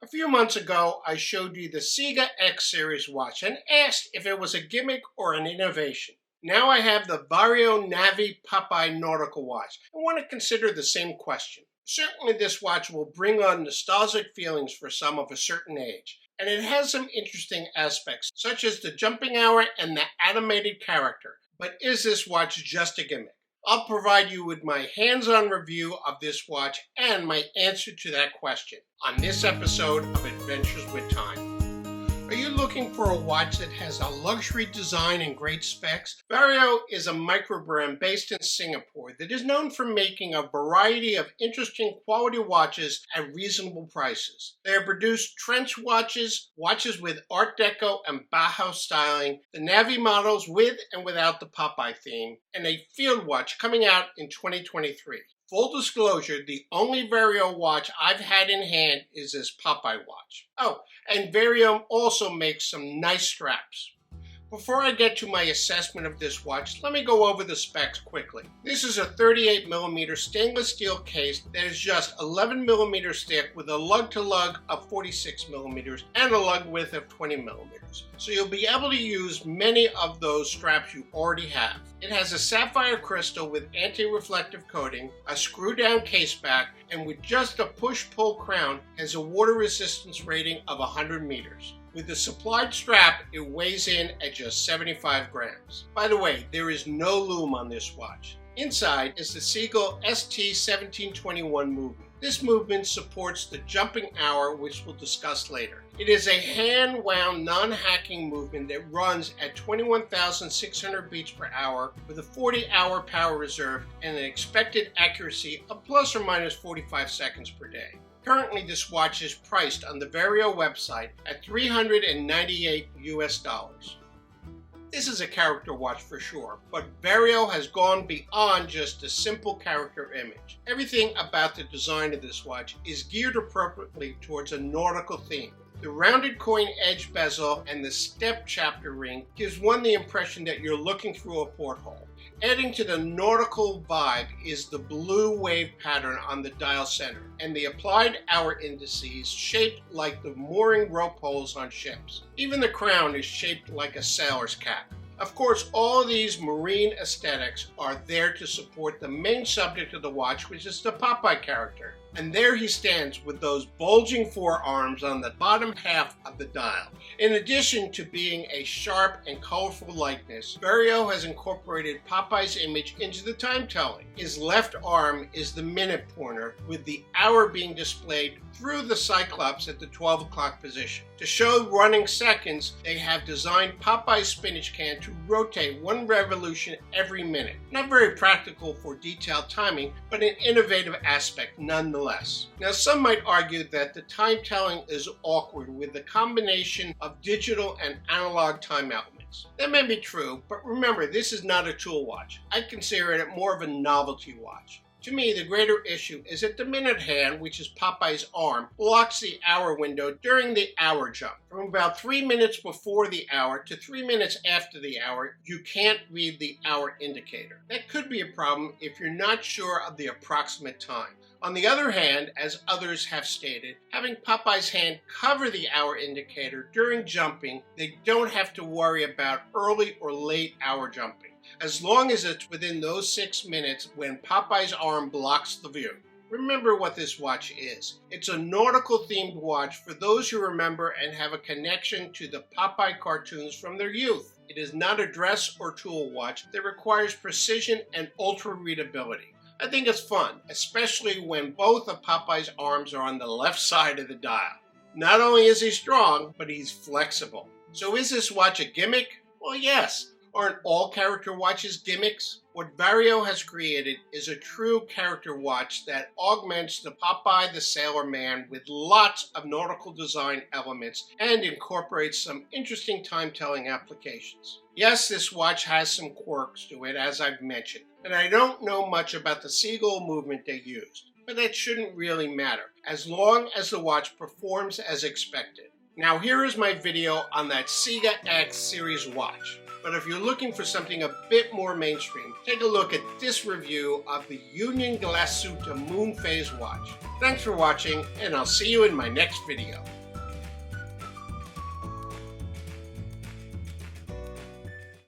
A few months ago, I showed you the Sega X series watch and asked if it was a gimmick or an innovation. Now I have the Vario Popeye Nautical watch. I want to consider the same question. Certainly this watch will bring on nostalgic feelings for some of a certain age, and it has some interesting aspects, such as the jumping hour and the animated character. But is this watch just a gimmick? I'll provide you with my hands-on review of this watch and my answer to that question on this episode of Adventures with Time. Are you looking for a watch that has a luxury design and great specs? Vario is a micro brand based in Singapore that is known for making a variety of interesting quality watches at reasonable prices. They have produced trench watches, watches with Art Deco and Bauhaus styling, the Navy models with and without the Popeye theme, and a field watch coming out in 2023. Full disclosure, the only Vario watch I've had in hand is this Popeye watch. Oh, and Vario also makes some nice straps. Before I get to my assessment of this watch, let me go over the specs quickly. This is a 38mm stainless steel case that is just 11mm thick with a lug-to-lug of 46mm and a lug width of 20mm. So you'll be able to use many of those straps you already have. It has a sapphire crystal with anti-reflective coating, a screw-down case back, and with just a push-pull crown has a water resistance rating of 100 meters. With the supplied strap, it weighs in at just 75 grams. By the way, there is no loom on this watch. Inside is the Seagull ST1721 movement. This movement supports the jumping hour, which we'll discuss later. It is a hand-wound, non-hacking movement that runs at 21,600 beats per hour with a 40-hour power reserve and an expected accuracy of plus or minus 45 seconds per day. Currently, this watch is priced on the Vario website at $398 US. This is a character watch for sure, but Vario has gone beyond just a simple character image. Everything about the design of this watch is geared appropriately towards a nautical theme. The rounded coin edge bezel and the step chapter ring gives one the impression that you're looking through a porthole. Adding to the nautical vibe is the blue wave pattern on the dial center and the applied hour indices shaped like the mooring rope holes on ships. Even the crown is shaped like a sailor's cap. Of course, all of these marine aesthetics are there to support the main subject of the watch, which is the Popeye character. And there he stands with those bulging forearms on the bottom half of the dial. In addition to being a sharp and colorful likeness, Vario has incorporated Popeye's image into the time telling. His left arm is the minute pointer, with the hour being displayed through the cyclops at the 12 o'clock position. To show running seconds, they have designed Popeye's spinach can to rotate one revolution every minute. Not very practical for detailed timing, but an innovative aspect nonetheless. Now, some might argue that the time telling is awkward with the combination of digital and analog time elements. That may be true, but remember, this is not a tool watch. I consider it more of a novelty watch. To me, the greater issue is that the minute hand, which is Popeye's arm, blocks the hour window during the hour jump. From about 3 minutes before the hour to 3 minutes after the hour, you can't read the hour indicator. That could be a problem if you're not sure of the approximate time. On the other hand, as others have stated, having Popeye's hand cover the hour indicator during jumping, they don't have to worry about early or late hour jumping, as long as it's within those 6 minutes when Popeye's arm blocks the view. Remember what this watch is. It's a nautical themed watch for those who remember and have a connection to the Popeye cartoons from their youth. It is not a dress or tool watch that requires precision and ultra readability. I think it's fun, especially when both of Popeye's arms are on the left side of the dial. Not only is he strong, but he's flexible. So is this watch a gimmick? Well, yes. Aren't all character watches gimmicks? What Vario has created is a true character watch that augments the Popeye the Sailor Man with lots of nautical design elements and incorporates some interesting time-telling applications. Yes, this watch has some quirks to it, as I've mentioned, and I don't know much about the Seagull movement they used, but that shouldn't really matter, as long as the watch performs as expected. Now here is my video on that Sega X series watch. But if you're looking for something a bit more mainstream, take a look at this review of the Union Glasuta Moon Phase watch. Thanks for watching, and I'll see you in my next video.